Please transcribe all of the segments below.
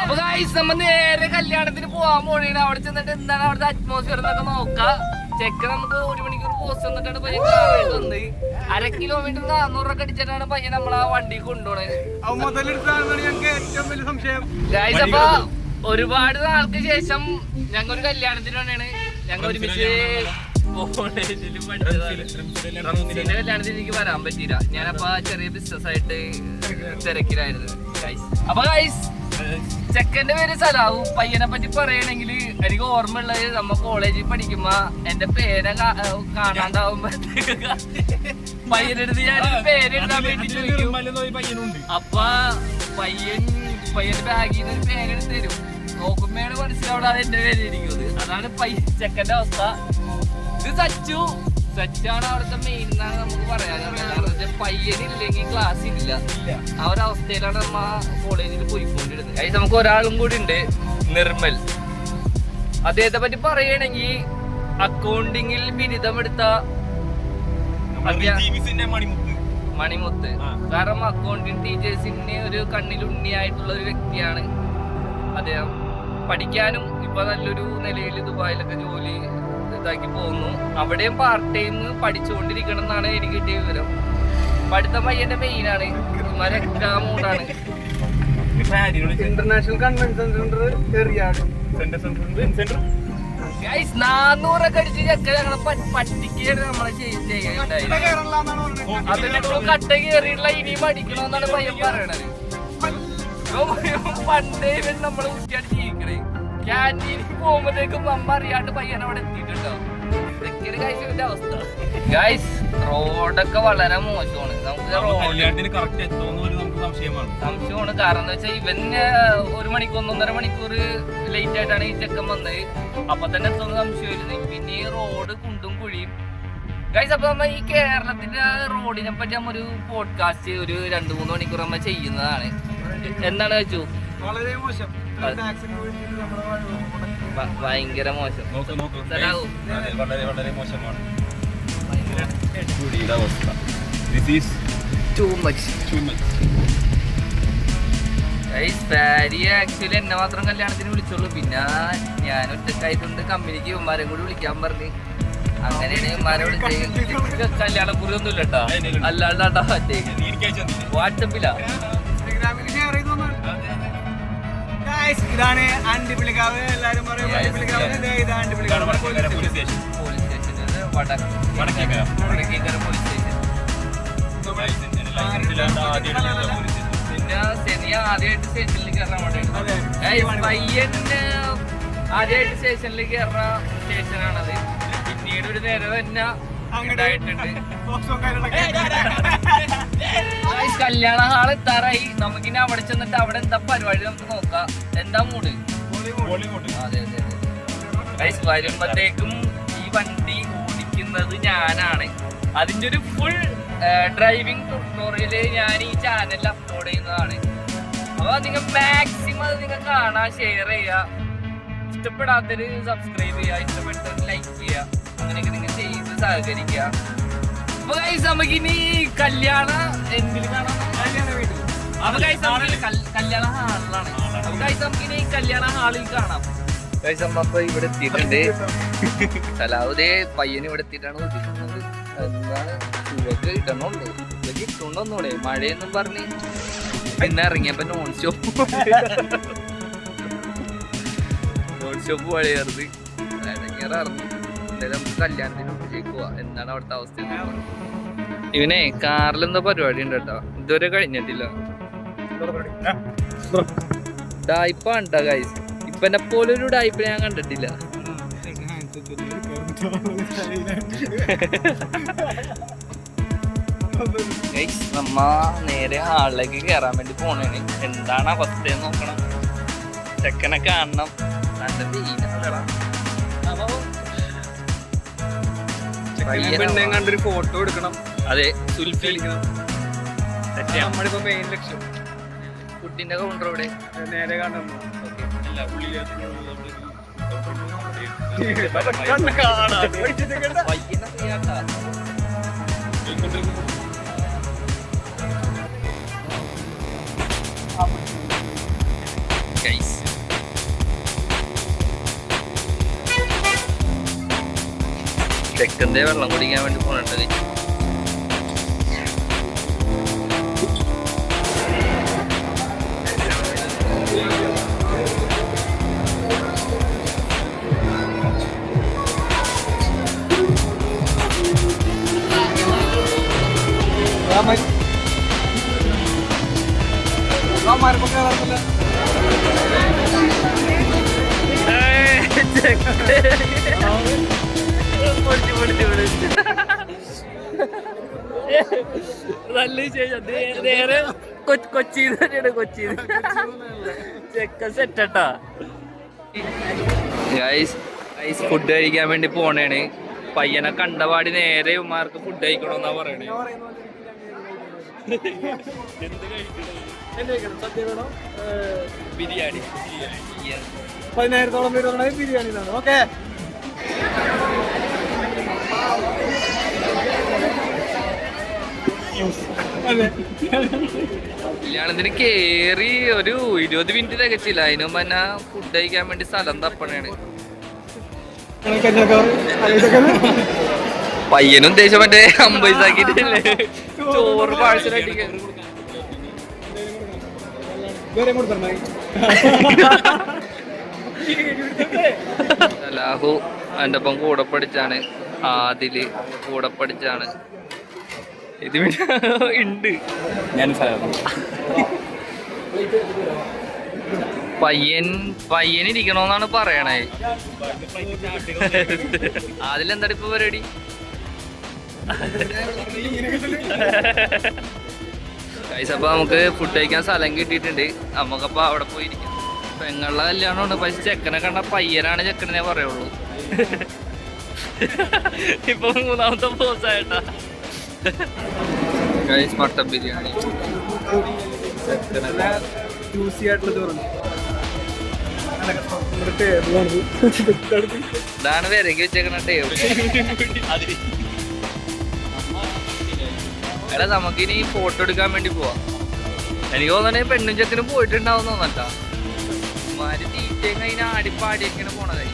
അപ്പൊ ഗൈസ് നമ്മ നേരെ കല്യാണത്തിന് പോവാൻ പോണേണ്. അവിടെ ചെന്നിട്ട് എന്താണ് അവിടുത്തെ അറ്റ്മോസ്ഫിയർ എന്നൊക്കെ നോക്കാം. ചെക്ക് നമുക്ക് 1 മണിക്കൂർ പോസ്റ്റ് വന്നിട്ടാണ് പയ്യൻ കാറായിട്ട് വന്നത്. 1/2 കിലോമീറ്റർ 400 രൂപ അടിച്ചിട്ടാണ് പയ്യൻ നമ്മളെ ആ വണ്ടി കൊണ്ടുപോണത്. ഗൈസ് അപ്പൊ ഒരുപാട് നാൾക്ക് ശേഷം ഞങ്ങൾ ഒരു കല്യാണത്തിന് വേണ്ടിയാണ് ഞങ്ങൾ ഒരുമിച്ച് കോളേജിൽ പഠിച്ചതാണ്. കല്യാണത്തിന് എനിക്ക് വരാൻ പറ്റിയില്ല. ഞാനപ്പോ ചെറിയ ബിസിനസ് ആയിട്ട് തിരക്കിലായിരുന്നു ഗൈസ്. അപ്പൊ ഗൈസ് ചെക്കന്റെ പേര് സലാഹു. പയ്യനെ പറ്റി പറയണെങ്കിൽ എനിക്ക് ഓർമ്മയുള്ളത് നമ്മ കോളേജിൽ പഠിക്കുമ്പോ എന്റെ പേര് കാണാണ്ടാവുമ്പോഴത്തേക്ക് പയ്യന്റെ അടുത്ത് ഞാൻ പേര് എഴുതാൻ വേണ്ടി ചോദിക്കും. അപ്പൊ പയ്യന്റെ ബാഗിൽ നിന്ന് ഒരു പേരെടുത്ത് തരും. നോക്കുമ്പോഴാണ് മനസ്സിലാവൂടാതെ എന്റെ പേര് ഇരിക്കുന്നത്. അതാണ് ചെക്കന്റെ അവസ്ഥ. ഇത് സച്ചാണ് അവിടുത്തെ മെയിൻ എന്നാണ് നമുക്ക് പറയാനുള്ളത്. പയ്യനില്ലെങ്കിൽ ക്ലാസ് ഇല്ല. ആ ഒരു അവസ്ഥയിലാണ് നമ്മ കോളേജിൽ പോയിക്കൊണ്ടിരുന്നത്. അതിൽ നമുക്ക് ഒരാളും കൂടി ഉണ്ട്, നിർമ്മൽ. അദ്ദേഹത്തെ പറ്റി പറയുകയാണെങ്കിൽ അക്കൗണ്ടിങ്ങിൽ ബിരുദമെടുത്ത മണിമുത്ത്. കാരണം അക്കൗണ്ടിങ് ടീച്ചേഴ്സിന് ഒരു കണ്ണിലുണ്ണിയായിട്ടുള്ള ഒരു വ്യക്തിയാണ് അദ്ദേഹം. പഠിക്കാനും ഇപ്പൊ നല്ലൊരു നിലയിൽ ദുബായിലൊക്കെ ജോലി ഇതാക്കി പോകുന്നു. അവിടെയും പാർട്ട് ടൈം പഠിച്ചുകൊണ്ടിരിക്കണം എന്നാണ് എനിക്ക് കിട്ടിയ വിവരം. പഠിത്ത പയ്യന്റെ മെയിനാണ്. മൂടാണ്. ഇന്റർനാഷണൽ കൺവെൻഷൻ സെന്റർ 400 അടിച്ച് ചെക്ക ഞങ്ങളെ പട്ടിക്കാണ് നമ്മളെ ചെയ്യാനുണ്ടായത്. അതിനൊക്കെ കട്ട കയറിയിട്ടുള്ള ഇനിയും അടിക്കണമെന്നാണ് പയ്യൻ പറയണത്. പണ്ടേ നമ്മള് കുട്ടിയാണ് ജീവിക്കണേ. ക്യാൻറ്റീനിൽ പോകുമ്പോഴത്തേക്കും നമ്മ അറിയാണ്ട് പയ്യൻ അവിടെ എത്തിയിട്ടുണ്ടോ. ഇതൊക്കെയാണ് ഗൈസിന്റെ അവസ്ഥ. ഗൈസ് റോഡൊക്കെ വളരെ മോശമാണ്. നമുക്ക് സംശയമാണ്. കാരണം എന്താ വെച്ചാൽ ഇവന് 1 മണിക്കൂർ 1.5 മണിക്കൂർ ലേറ്റ് ആയിട്ടാണ് ഈ ചെക്കൻ വന്നത്. അപ്പൊ തന്നെ എത്തുന്ന സംശയമായിരുന്നു. പിന്നെ ഈ റോഡ് കുണ്ടും കുഴിയും. ഗൈസ് അപ്പൊ നമ്മ ഈ കേരളത്തിന്റെ റോഡിനെ പറ്റി നമ്മ ഒരു പോഡ്കാസ്റ്റ് ഒരു 2-3 മണിക്കൂർ നമ്മ ചെയ്യുന്നതാണ്. എന്താണ് വെച്ചു? വളരെ മോശം. ഭയങ്കര മോശം. വളരെ മോശമാണ്. ആക്ച്വലി എന്നെ മാത്രം കല്യാണത്തിന് വിളിച്ചോളൂ. പിന്നെ ഞാൻ ഒറ്റക്കായിട്ടുണ്ട്. കമ്പനിക്ക് ഇവന്മാരെ കൂടി വിളിക്കാൻ പറഞ്ഞ് അങ്ങനെയാണ് ഇവന്മാരെ വിളിച്ചത്. കല്യാണക്കുറി ഒന്നും ഇല്ലട്ടാ, അല്ലാണ്ടാ മറ്റേ വാട്സപ്പിലാ. ഇതാണ് അണ്ടിപ്പിളിക്കാവ്. എല്ലാരും പറയും police station, Vadakkekkara police station. പിന്നെ ശനി ആദ്യമായിട്ട് സ്റ്റേഷനിൽ കയറാൻ വേണ്ടി പയ്യന് ആദ്യമായിട്ട് സ്റ്റേഷനിൽ കയറുന്ന സ്റ്റേഷനാണത്. പിന്നീട് ഒരു നേരം തന്നെ അങ്ങോട്ടായിട്ടുണ്ട്. കല്യാണ ഹാള് എത്താറായി. നമുക്കിനി അവിടെ ചെന്നിട്ട് അവിടെ എന്താ പരിപാടി നമുക്ക് നോക്കാം. എന്താ മൂഡ്? അതെ അതെ അതെ. വരുമ്പോഴത്തേക്കും ഈ വണ്ടി ഓടിക്കുന്നത് ഞാനാണ്. അതിന്റെ ഒരു ഫുൾ ഡ്രൈവിംഗ് ട്യൂട്ടോറിയല് ഞാൻ ഈ ചാനലിൽ അപ്ലോഡ് ചെയ്യുന്നതാണ്. അപ്പൊ നിങ്ങൾ മാക്സിമം അത് നിങ്ങൾ കാണാൻ, ഷെയർ ചെയ്യുക. ഇഷ്ടപ്പെടാത്തൊരു സബ്സ്ക്രൈബ് ചെയ്യുക, ഇഷ്ടപ്പെട്ടത് ലൈക്ക് ചെയ്യുക. അങ്ങനെയൊക്കെ നിങ്ങൾ ചെയ്ത് സഹകരിക്കുക. അപ്പൊ ഗൈസ് നമുക്കിനി കല്യാണം എന്തിൽ കാണാം? അപ്പൊ ഗൈസ് കല്യാണ ഹാളിലാണ്. അപ്പൊ ഗൈസ് നമുക്കിനി കല്യാണ ഹാളിൽ കാണാം. ഗൈസ് അമ്മ ഇവിടെ എത്തിയിട്ടുണ്ട്. സലാവുദേ പയ്യന് ഇവിടെ എത്തിയിട്ടാണ് ഉദ്ദേശിക്കുന്നത്. എന്താണ് ചുവക്ക് ഇടണുള്ളൂ, ഇതൊക്കെ ഇട്ടുണ്ടോന്നൂടെ മഴയെന്നും പറഞ്ഞ് പിന്നെ ഇറങ്ങിയപ്പോ നോൺ ഷോപ്പ് പഴയറുത് ഇറങ്ങി. എന്തായാലും നമുക്ക് കല്യാണത്തിന് ഉള്ളിലേക്ക് പോവാ. എന്താണ് അവിടുത്തെ അവസ്ഥ? ഇവനെ കാറിലെന്തോ പരിപാടി ഉണ്ട് കേട്ടോ. ഇതുവരെ കഴിഞ്ഞിട്ടില്ല. ഡായിപ്പാണ് കേട്ടോ ഗൈസ്. ഇപ്പനെ പോലൊരു ഡായിപ്പ് ഞാൻ കണ്ടിട്ടില്ല. നമ്മ നേരെ ഹാളിലേക്ക് കയറാൻ വേണ്ടി പോണേണ്. എന്താണ് അവസ്ഥയെന്ന് നോക്കണം. ചെക്കനെ കാണണം. നല്ല വെയിലാണ്. കണ്ടൊരു ഫോട്ടോ എടുക്കണം. അതെ, സുൽഫി നമ്മളിപ്പോ മെയിൻ ലക്ഷ്യം. ഫുഡിന്റെ കൗണ്ടർ ഇവിടെ നേരെ കാണണം. ചെക്കന്റെ വെള്ളം കുടിക്കാൻ വേണ്ടി പോണുണ്ട്. നല്ല വിശേഷം. നേരെ കൊച്ചിയിൽ തന്നെയാണ്. കൊച്ചിയിൽ ചെക്കൻ സെറ്റാ. ഫുഡ് കഴിക്കാൻ വേണ്ടി പോണേണ്. പയ്യനെ കണ്ടപാടി നേരെ ഉമ്മാർക്ക് ഫുഡ് കഴിക്കണമെന്നാ പറയണേ. ബിരിയാണി 10,000-ഓളം പേര് ബിരിയാണി. ഓക്കെ, കല്യാണത്തിന് കേറി ഒരു 20 മിനിറ്റ് തികച്ചില്ല. അതിനു മുമ്പ് തന്നെ ഫുഡ് കഴിക്കാൻ വേണ്ടി സ്ഥലം തപ്പണേണ്. പയ്യനും ഉദ്ദേശം മറ്റേ 50 ആക്കിയിട്ടില്ലേ ചോറ് പാഴ്സലായിട്ട്. സലാഹു എൻ്റെ ഒപ്പം കൂടെ പഠിച്ചാണ്. ആദില് കൂടെ പഠിച്ചാണ്. ഇത് ഉണ്ട്. പയ്യനിരിക്കണോന്നാണ് പറയണേ. അതിലെന്താ ഇപ്പൊ പരിപാടി? അപ്പൊ നമുക്ക് ഫുഡ് കഴിക്കാൻ സ്ഥലം കിട്ടിയിട്ടുണ്ട്. നമുക്കപ്പോ അവിടെ പോയിരിക്കാം. പെങ്ങളുടെ കല്യാണമുണ്ട്. പക്ഷെ ചെക്കനെ കണ്ട പയ്യനാണ് ചെക്കനെ പറയുള്ളൂ. ഇപ്പൊ 3ാമത്തെ പോസായിട്ടാ. മട്ടൻ ബിരിയാണി ഇതാണ് വിരകി വെച്ചേക്കണ ടേബിൾ. എടാ നമുക്കിനി ഫോട്ടോ എടുക്കാൻ വേണ്ടി പോവാം. എനിക്ക് തോന്നണേ പെണ്ണും ചെക്കനും പോയിട്ടുണ്ടാവും തോന്നട്ടാ. മാര് തീറ്റയും കഴിഞ്ഞ ആടിപ്പാടിയൊക്കെയാണ് പോണത്.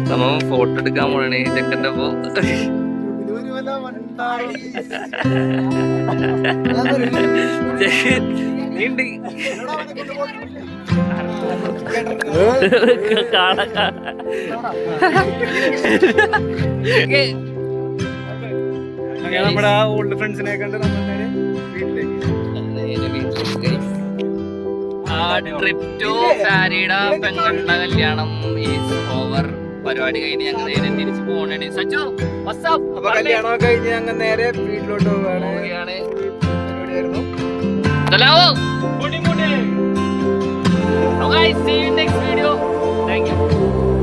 നമ്മ ഫോട്ടോ എടുക്കാൻ പോണേ ചെക്കൻ്റെ പോ. നമ്മുടെ ഓൾഡ് ഫ്രണ്ട്സിനെ കണ്ട് നമ്മൾ ട്രിപ്പ് ടു ഫാരിയുടെ പെങ്ങളുടെ കല്യാണം ഈസ് ഓവർ. പരിപാടി കഴിഞ്ഞ് ഞങ്ങൾ നേരെ തിരിച്ചു പോകണേ. സച്ചു കല്യാണം കഴിഞ്ഞ് ഞങ്ങൾ നേരെ വീട്ടിലോട്ട് പോവുകയാണ്. See you next video. Thank you.